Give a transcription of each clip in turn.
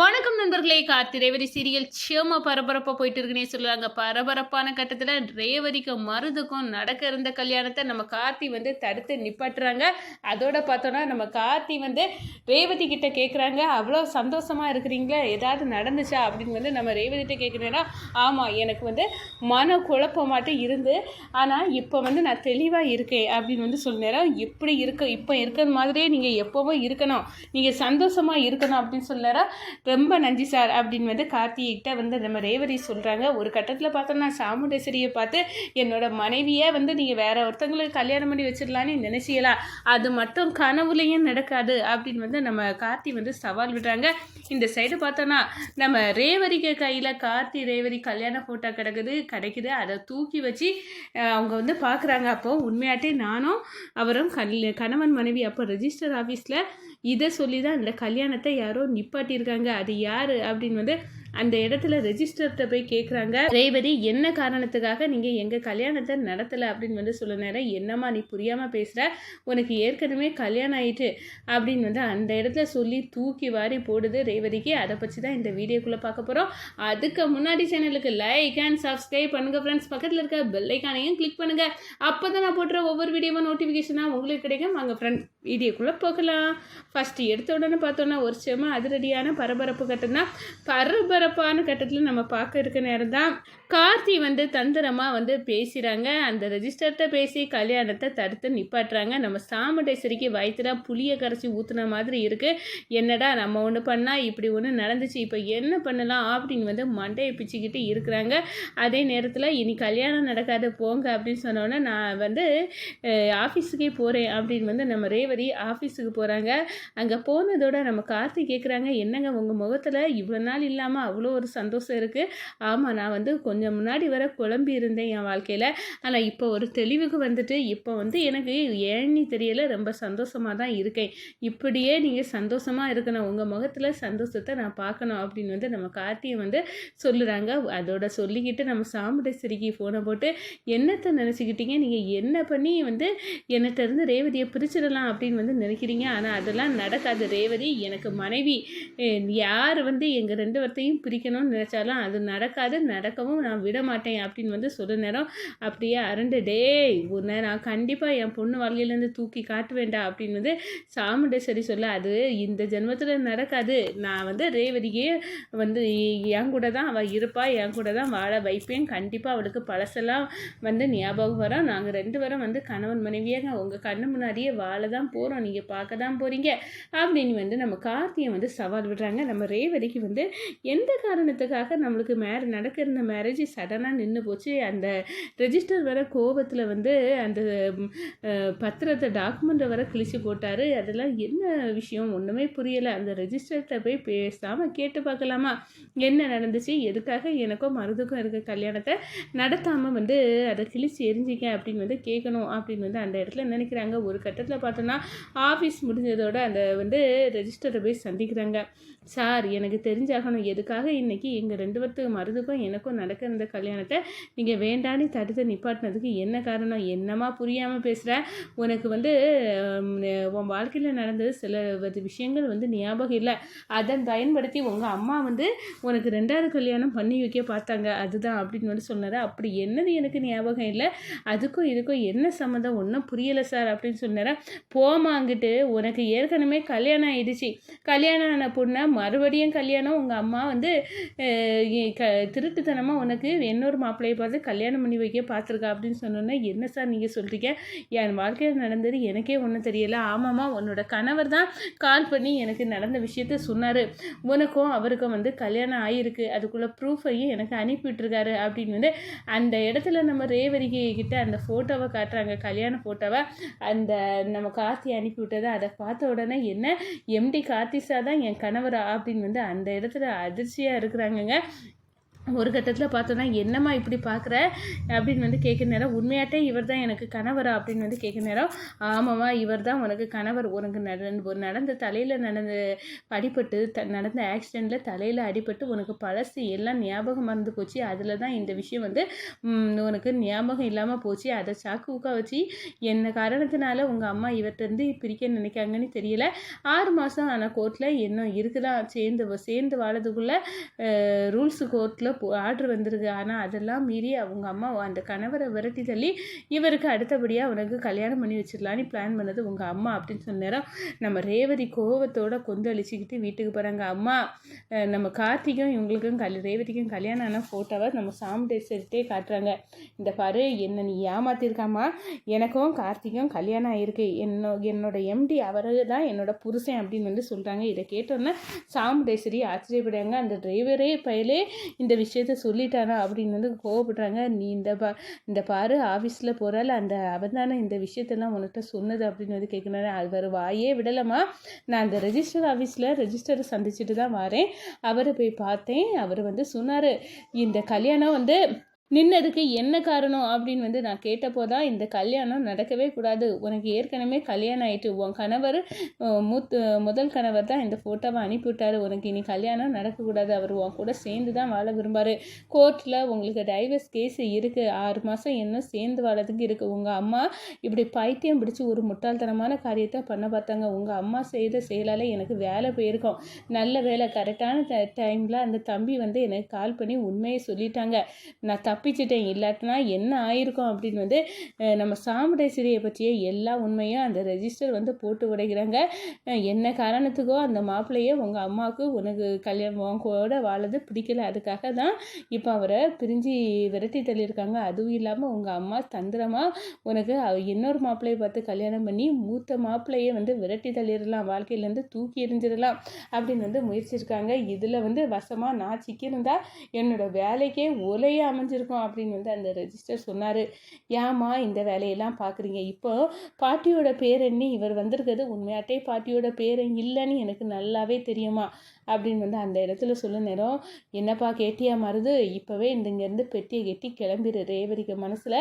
வணக்கம் நண்பர்களே. கார்த்தி ரேவதி சீரியல் செம பரபரப்பாக போயிட்டு இருக்குன்னே சொல்லுவாங்க. பரபரப்பான கட்டத்தில் ரேவதிக்கும் மருதுக்கும் நடக்க இருந்த கல்யாணத்தை நம்ம கார்த்தி தடுத்து நிப்பாட்டுறாங்க. அதோட பார்த்தோன்னா நம்ம கார்த்தி ரேவதி கிட்ட கேட்குறாங்க, அவ்வளோ சந்தோஷமாக இருக்கிறீங்களா, ஏதாவது நடந்துச்சா அப்படின்னு நம்ம ரேவதிகிட்ட கேட்குறேன்னா, ஆமாம் எனக்கு மன குழப்பமாட்டம் இருந்து, ஆனால் இப்போ நான் தெளிவாக இருக்கேன் அப்படின்னு சொன்னேன். இப்படி இப்போ இருக்கிற மாதிரியே நீங்கள் எப்போவும் இருக்கணும், நீங்கள் சந்தோஷமாக இருக்கணும் அப்படின்னு சொன்னாரா. ரொம்ப நன்றி சார் அப்படின்னு கார்த்திகிட்ட நம்ம ரேவதி சொல்கிறாங்க. ஒரு கட்டத்தில் பார்த்தோம்னா சாமுண்டேஸ்வரியை பார்த்து, என்னோட மனைவியே நீங்கள் வேற ஒருத்தங்களுக்கு கல்யாணம் பண்ணி வச்சிடலான்னு நினைச்சியலா, அது மட்டும் கனவுலையும் நடக்காது அப்படின்னு நம்ம கார்த்தி சவால் விடுறாங்க. இந்த சைடு பார்த்தோன்னா நம்ம ரேவதிக்கு கையில் கார்த்தி ரேவதி கல்யாண ஃபோட்டோ கிடைக்குது. அதை தூக்கி வச்சு அவங்க பார்க்குறாங்க. அப்போ உண்மையாட்டே நானும் அவரும் கணவன் மனைவி அப்போ ரெஜிஸ்டர் ஆஃபீஸில் இதை சொல்லி தான் இந்த கல்யாணத்தை யாரோ நிப்பாட்டியிருக்காங்க. அது யார் அப்படின்னு அந்த இடத்துல ரெஜிஸ்டர்கிட்ட போய் கேட்குறாங்க. ரேவதி, என்ன காரணத்துக்காக நீங்கள் எங்கள் கல்யாணத்தை நடத்தலை அப்படின்னு சொல்ல நேரம், என்னம்மா நீ புரியாமல் பேசுகிற, உனக்கு ஏற்கனவே கல்யாணம் ஆயிட்டு அப்படின்னு அந்த இடத்துல சொல்லி தூக்கி வாரி போடுது ரேவதிக்கு. அதை பற்றி தான் இந்த வீடியோக்குள்ளே பார்க்க போகிறோம். அதுக்கு முன்னாடி சேனலுக்கு லைக் அண்ட் சப்ஸ்கிரைப் பண்ணுங்கள் ஃப்ரெண்ட்ஸ். பக்கத்தில் இருக்க பெல் ஐக்கானையும் கிளிக் பண்ணுங்கள். அப்போ தான் நான் போடுற ஒவ்வொரு வீடியோவும் நோட்டிஃபிகேஷனாக உங்களுக்கு கிடைக்கும். வாங்க ஃப்ரெண்ட்ஸ், வீடியோக்குள்ளே போகலாம். ஃபஸ்ட்டு எடுத்த உடனே பார்த்தோன்னா ஒரு செம அதிரடியான பரபரப்பு கட்டம் தான். பரபரப்பான கட்டத்தில் நம்ம பார்க்க இருக்க நேரம் தான் கார்த்தி தந்திரமாக பேசுகிறாங்க. அந்த ரெஜிஸ்டர்கிட்ட பேசி கல்யாணத்தை தடுத்து நிப்பாட்டுறாங்க. நம்ம சாமுண்டேஸ்வரிக்கு வயிற்றுல புளியை கரைச்சி ஊற்றுன மாதிரி இருக்குது. என்னடா நம்ம ஒன்று பண்ணால் இப்படி ஒன்று நடந்துச்சு, இப்போ என்ன பண்ணலாம் அப்படின்னு மண்டையை பிச்சுக்கிட்டு இருக்கிறாங்க. அதே நேரத்தில் இனி கல்யாணம் நடக்காது போங்க அப்படின்னு சொன்னோன்னே, நான் ஆஃபீஸுக்கே போகிறேன் அப்படின்னு நம்ம ரேவதி ஆஃபீஸுக்கு போகிறாங்க. அங்கே போனதோட நம்ம கார்த்தி கேட்குறாங்க, என்னங்க உங்கள் முகத்தில் இவ்வளோ நாள் இல்லாமல் அவ்வளோ ஒரு சந்தோஷம் இருக்குது. ஆமாம், நான் கொஞ்சம் முன்னாடி வர குழம்பி இருந்தேன் என் வாழ்க்கையில். ஆனால் இப்போ ஒரு தெளிவுக்கு இப்போ எனக்கு ஏன்னு தெரியல, ரொம்ப சந்தோஷமாக தான் இருக்கேன். இப்படியே நீங்கள் சந்தோஷமாக இருக்கணும், உங்கள் முகத்தில் சந்தோஷத்தை நான் பார்க்கணும் அப்படின்னு நம்ம கார்த்தியை சொல்லுறாங்க. அதோட சொல்லிக்கிட்டு நம்ம சாமுண்டேஸ்வரிக்கு ஃபோனை போட்டு, என்னத்தை நினச்சிக்கிட்டீங்க, நீங்கள் என்ன பண்ணி என்னட்ட இருந்து ரேவதியை பிரிச்சிடலாம் அப்படின்னு நினைக்கிறீங்க. ஆனால் அதெல்லாம் நடக்காது ரேவதி, எனக்கு மனைவி. யார் எங்கள் ரெண்டு பேர்த்தையும் பிரிக்கணும்னு நினச்சாலும் அது நடக்காது, நடக்கவும் நான் விட மாட்டேன் அப்படின்னு சொல்ல நேரம் அப்படியே அரண்டு, டேய் உன்னை நான் கண்டிப்பாக என் பொண்ணு வாழ்க்கையிலேருந்து தூக்கி காட்ட வேண்டாம் அப்படின்னு சாமுண்டேஸ்வரி சொல்ல, அது இந்த ஜென்மத்தில் நடக்காது. நான் ரேவதியே என் கூட தான் அவள் இருப்பா, என் கூட தான் வாழ வைப்பேன். கண்டிப்பாக அவளுக்கு பழசெல்லாம் ஞாபகம் வரும். நாங்கள் ரெண்டு பேரும் கணவன் மனைவியாக உங்கள் கண்ணு முன்னாடியே வாழ தான் போகிறோம், நீங்கள் பார்க்க தான் போகிறீங்க அப்படின்னு நம்ம கார்த்தியை சவால் விடுறாங்க. நம்ம ரேவதிக்கு எந்த காரணத்துக்காக நம்மளுக்கு நடக்க இருந்த மேரேஜ் சடனாக நின்று போச்சு. அந்த ரெஜிஸ்டர் வர கோபத்தில் அந்த பத்திரத்தை டாக்குமெண்ட்டை வர கிழிச்சு போட்டார். அதெல்லாம் என்ன விஷயம் ஒன்றுமே புரியலை. அந்த ரெஜிஸ்டர்கிட்ட போய் பேசாமல் கேட்டு பார்க்கலாமா, என்ன நடந்துச்சு, எதுக்காக எனக்கும் மருதுக்கும் இருக்க கல்யாணத்தை நடத்தாமல் அதை கிழிச்சு எரிஞ்சிக்க அப்படின்னு கேட்கணும் அப்படின்னு அந்த இடத்துல நினைக்கிறாங்க. ஒரு கட்டத்தில் பார்த்தோன்னா ஆஃபீஸ் முடிஞ்சதோட அந்த ரெஜிஸ்டரை போய் சந்திக்கிறாங்க. சார், எனக்கு தெரிஞ்சாகணும், எதுக்காக இன்றைக்கி எங்கள் ரெண்டு பேர்த்துக்கு மருதுக்கும் எனக்கும் நடக்க இருந்த கல்யாணத்தை நீங்கள் வேண்டான்னு தடுத்து நிப்பாட்டினதுக்கு என்ன காரணம், என்னமா புரியாமல் பேசுகிற, உனக்கு உன் வாழ்க்கையில் நடந்தது சில விஷயங்கள் ஞாபகம் இல்லை, அதை பயன்படுத்தி உங்கள் அம்மா உனக்கு ரெண்டாவது கல்யாணம் பண்ணி வைக்க பார்த்தாங்க, அதுதான் அப்படின்னு சொன்னார். அப்படி என்னது எனக்கு ஞாபகம் இல்லை, அதுக்கும் இதுக்கும் என்ன சம்மந்தம், ஒன்றும் புரியலை சார் அப்படின்னு சொன்னார். போமாங்கிட்டு, உனக்கு ஏற்கனவே கல்யாணம் ஆயிடுச்சு, கல்யாணம் ஆன பொண்ணை மறுபடியும் கல்யாணம் உங்கள் அம்மா திருட்டுத்தனமாக உனக்கு இன்னொரு மாப்பிள்ளையை பார்த்து கல்யாணம் பண்ணி வைக்க பார்த்துருக்கா அப்படின்னு சொன்னோன்னே, என்ன சார் நீங்கள் சொல்கிறீங்க, என் வாழ்க்கையில் நடந்தது எனக்கே ஒன்றும் தெரியலை. ஆமாம்மா, உன்னோட கணவர் தான் கால் பண்ணி எனக்கு நடந்த விஷயத்த சொன்னார், உனக்கும் அவருக்கும் கல்யாணம் ஆகிருக்கு, அதுக்குள்ளே ப்ரூஃபையும் எனக்கு அனுப்பிவிட்டுருக்காரு அப்படின்னு அந்த இடத்துல நம்ம ரேவதிக்கு கிட்ட அந்த ஃபோட்டோவை காட்டுறாங்க, கல்யாண ஃபோட்டோவை. அந்த நம்ம கார்த்தி அனுப்பி விட்டதை அதை பார்த்த உடனே, என்ன எம்டி கார்த்தி சார் தான் என் கணவரா அப்படின்னு அந்த இடத்துல அதிர்ச்சியாக இருக்கிறாங்கங்க. ஒரு கட்டத்தில் பார்த்தோன்னா என்னம்மா இப்படி பார்க்குற அப்படின்னு வந்து கேட்குற நேரம், உண்மையாட்டே இவர் தான் எனக்கு கணவரா அப்படின்னு வந்து கேட்குற நேரம், ஆமாம்மா இவர் தான் உனக்கு கணவர். உனக்கு நடந்த தலையில் அடிபட்டு நடந்த ஆக்சிடெண்ட்டில் தலையில் அடிபட்டு உனக்கு பழசு எல்லாம் ஞாபகம் மறந்து போச்சு. அதில் தான் இந்த விஷயம் வந்து உனக்கு ஞாபகம் இல்லாமல் போச்சு. அதை சாக்குக்கா வச்சு என்ன காரணத்தினால உங்கள் அம்மா இவர்கிட்டருந்து பிரிக்க நினைக்காங்கன்னு தெரியல. 6 மாதம் ஆனால் கோர்ட்டில் இன்னும் இருக்குதான். சேர்ந்து வாழறதுக்குள்ளே ரூல்ஸு கோர்ட்டில் ஆர்டர் வந்திருக்கு. ஆனால் அதெல்லாம் மீறி அவங்க அம்மா அந்த கணவரை விரட்டி தள்ளி இவருக்கு அடுத்தபடியாக உனக்கு கல்யாணம் பண்ணி வச்சிடலான்னு பிளான் பண்ணது உங்கள் அம்மா அப்படின்னு சொன்ன நேரம், நம்ம ரேவதி கோவத்தோட கொந்தளிச்சுக்கிட்டு வீட்டுக்கு போகிறாங்க. அம்மா, நம்ம கார்த்திக்கும் இவங்களுக்கும் ரேவதிக்கும் கல்யாணம் ஆன ஃபோட்டோவை நம்ம சாமுண்டேஸ்வரிட்டே காட்டுறாங்க. இந்த பாரு, என்னை நீ ஏமாத்திருக்காமா, எனக்கும் கார்த்திக்கும் கல்யாணம் ஆகிருக்கு. என்னோட எம்டி அவர் தான் என்னோட புருஷன் அப்படின்னு வந்து சொல்கிறாங்க. இதை கேட்டோன்னே சாமுண்டேஸ்வரி ஆச்சரியப்படுறாங்க. அந்த டிரைவரே பயலே இந்த விஷயத்த சொல்லிட்டானா அப்படின்னு வந்து கோவப்படுறாங்க. நீ இந்த பாரு ஆஃபீஸில் போகிறால அந்த அவன் தானே இந்த விஷயத்தெல்லாம் உன்கிட்ட சொன்னது அப்படின்னு வந்து கேட்குறாரு. அவர் வாயே விடலமா, நான் அந்த ரெஜிஸ்டரை சந்திச்சுட்டு தான் வரேன். அவரை போய் பார்த்தேன். அவர் வந்து சொன்னார், இந்த கல்யாணம் வந்து நின்னதுக்கு என்ன காரணம் அப்படின்னு வந்து நான் கேட்டப்போ தான், இந்த கல்யாணம் நடக்கவே கூடாது, உனக்கு ஏற்கனவே கல்யாணம் ஆகிட்டு, உன் கணவர் முதல் கணவர் தான் இந்த ஃபோட்டோவை அனுப்பிவிட்டார், உனக்கு இனி கல்யாணம் நடக்கக்கூடாது, அவர் உன் கூட சேர்ந்து தான் வாழ விரும்பார், கோர்ட்டில் உங்களுக்கு டைவர்ஸ் கேஸ் இருக்குது, 6 மாதம் இன்னும் சேர்ந்து வாழறதுக்கு இருக்குது. உங்கள் அம்மா இப்படி பைத்தியம் பிடிச்சி ஒரு முட்டாள்தனமான காரியத்தை பண்ண பார்த்தாங்க. உங்கள் அம்மா செய்த செயலால் எனக்கு வேலை போயிருக்கோம். நல்ல வேலை, கரெக்டான டைமில் அந்த தம்பி வந்து எனக்கு கால் பண்ணி உண்மையை சொல்லிட்டாங்க. நான் தப்பிச்சிட்டேன், இல்லாட்டினா என்ன ஆயிருக்கும் அப்படின்னு வந்து நம்ம சாமுண்டேஸ்வரியை பற்றிய எல்லா உண்மையும் அந்த ரெஜிஸ்டர் வந்து போட்டு உடைக்கிறாங்க. என்ன காரணத்துக்கோ அந்த மாப்பிள்ளையே உங்கள் அம்மாவுக்கு உனக்கு கல்யாணம் கூட வாழது பிடிக்கல, அதுக்காக தான் இப்போ அவரை பிரிஞ்சு விரட்டி தள்ளியிருக்காங்க. அதுவும் இல்லாமல் உங்கள் அம்மா தந்திரமாக உனக்கு இன்னொரு மாப்பிள்ளையை பார்த்து கல்யாணம் பண்ணி மூத்த மாப்பிள்ளையே வந்து விரட்டி தள்ளிடலாம், வாழ்க்கையிலேருந்து தூக்கி எறிஞ்சிடலாம் அப்படின்னு வந்து முயற்சிருக்காங்க. இதில் வந்து வசமாக நான் சிக்கியிருந்தா என்னோட வேலைக்கே ஒலையே அமைஞ்சிருக்கும் அப்படின்னு வந்து அந்த ரெஜிஸ்டர் சொன்னார். ஏமா இந்த வேலையெல்லாம் பார்க்குறீங்க? இப்போ பாட்டியோட பேரண்ணி இவர் வந்திருக்கிறது உண்மையாட்டே பாட்டியோட பேரன் இல்லைன்னு எனக்கு நல்லாவே தெரியுமா அப்படின்னு வந்து அந்த இடத்துல சொல்ல நேரம், என்னப்பா கேட்டியா மருது, இப்போவே இங்கேருந்து பெட்டியை கட்டி கிளம்பிடு. ரேவதிக்கு மனசில்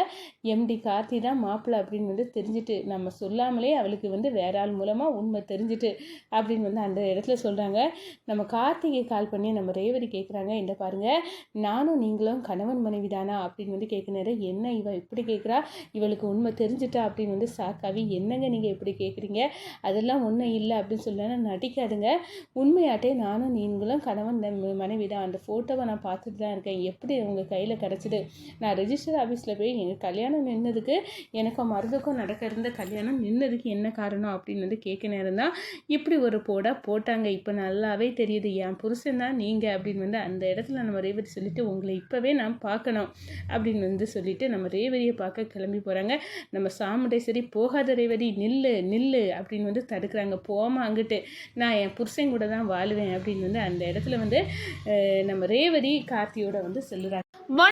எம்டி கார்த்தி தான் மாப்பிள்ளை அப்படின்னு வந்து தெரிஞ்சுட்டு, நம்ம சொல்லாமலே அவளுக்கு வந்து வேற ஆள் மூலமாக உண்மை தெரிஞ்சுட்டு அப்படின்னு வந்து அந்த இடத்துல சொல்கிறாங்க. நம்ம கார்த்திகை கால் பண்ணி நம்ம ரேவதி கேட்குறாங்க, இந்த பாருங்கள், நானும் நீங்களும் கணவன் மனைவி தானா அப்படின்னு வந்து கேட்க நேரம், என்ன இவ இப்படி கேட்குறா, இவளுக்கு உண்மை தெரிஞ்சுட்டா அப்படின்னு வந்து சாக்காவி, என்னங்க நீங்கள் இப்படி கேட்குறீங்க, அதெல்லாம் ஒன்றும் இல்லை அப்படின்னு சொல்ல நடிக்காதுங்க, உண்மையாட்டே நானும் நீங்களும் கணவன் மனைவி தான், அந்த ஃபோட்டோவை நான் பார்த்துட்டு தான் இருக்கேன், எப்படி உங்கள் கையில் கிடச்சிது, நான் ரெஜிஸ்டர் ஆஃபீஸில் போய் எங்கள் கல்யாணம் நின்னதுக்கு எனக்கும் மருதுக்கும் நடக்க இருந்த கல்யாணம் நின்னதுக்கு என்ன காரணம் அப்படின்னு வந்து கேட்க நேரம் தான் இப்படி ஒரு போட்டாங்க. இப்போ நல்லாவே தெரியுது என் புருஷன் தான் நீங்கள் அப்படின்னு வந்து அந்த இடத்துல நம்ம ரேவதி சொல்லிட்டு, உங்களை இப்போவே நான் பார்க்கணும் அப்படின்னு வந்து சொல்லிட்டு நம்ம ரேவதியை பார்க்க கிளம்பி போகிறாங்க. நம்ம சாமுண்டேஸ்வரி, போகாத ரேவதி, நில்லு அப்படின்னு வந்து தடுக்கிறாங்க. போகாமல் அங்கிட்டு நான் என் புருஷன் கூட தான் வாழுவேன் அப்படின்னு வந்து அந்த இடத்துல வந்து நம்ம ரேவதி கார்த்தியோட வந்து சொல்லுறாங்க.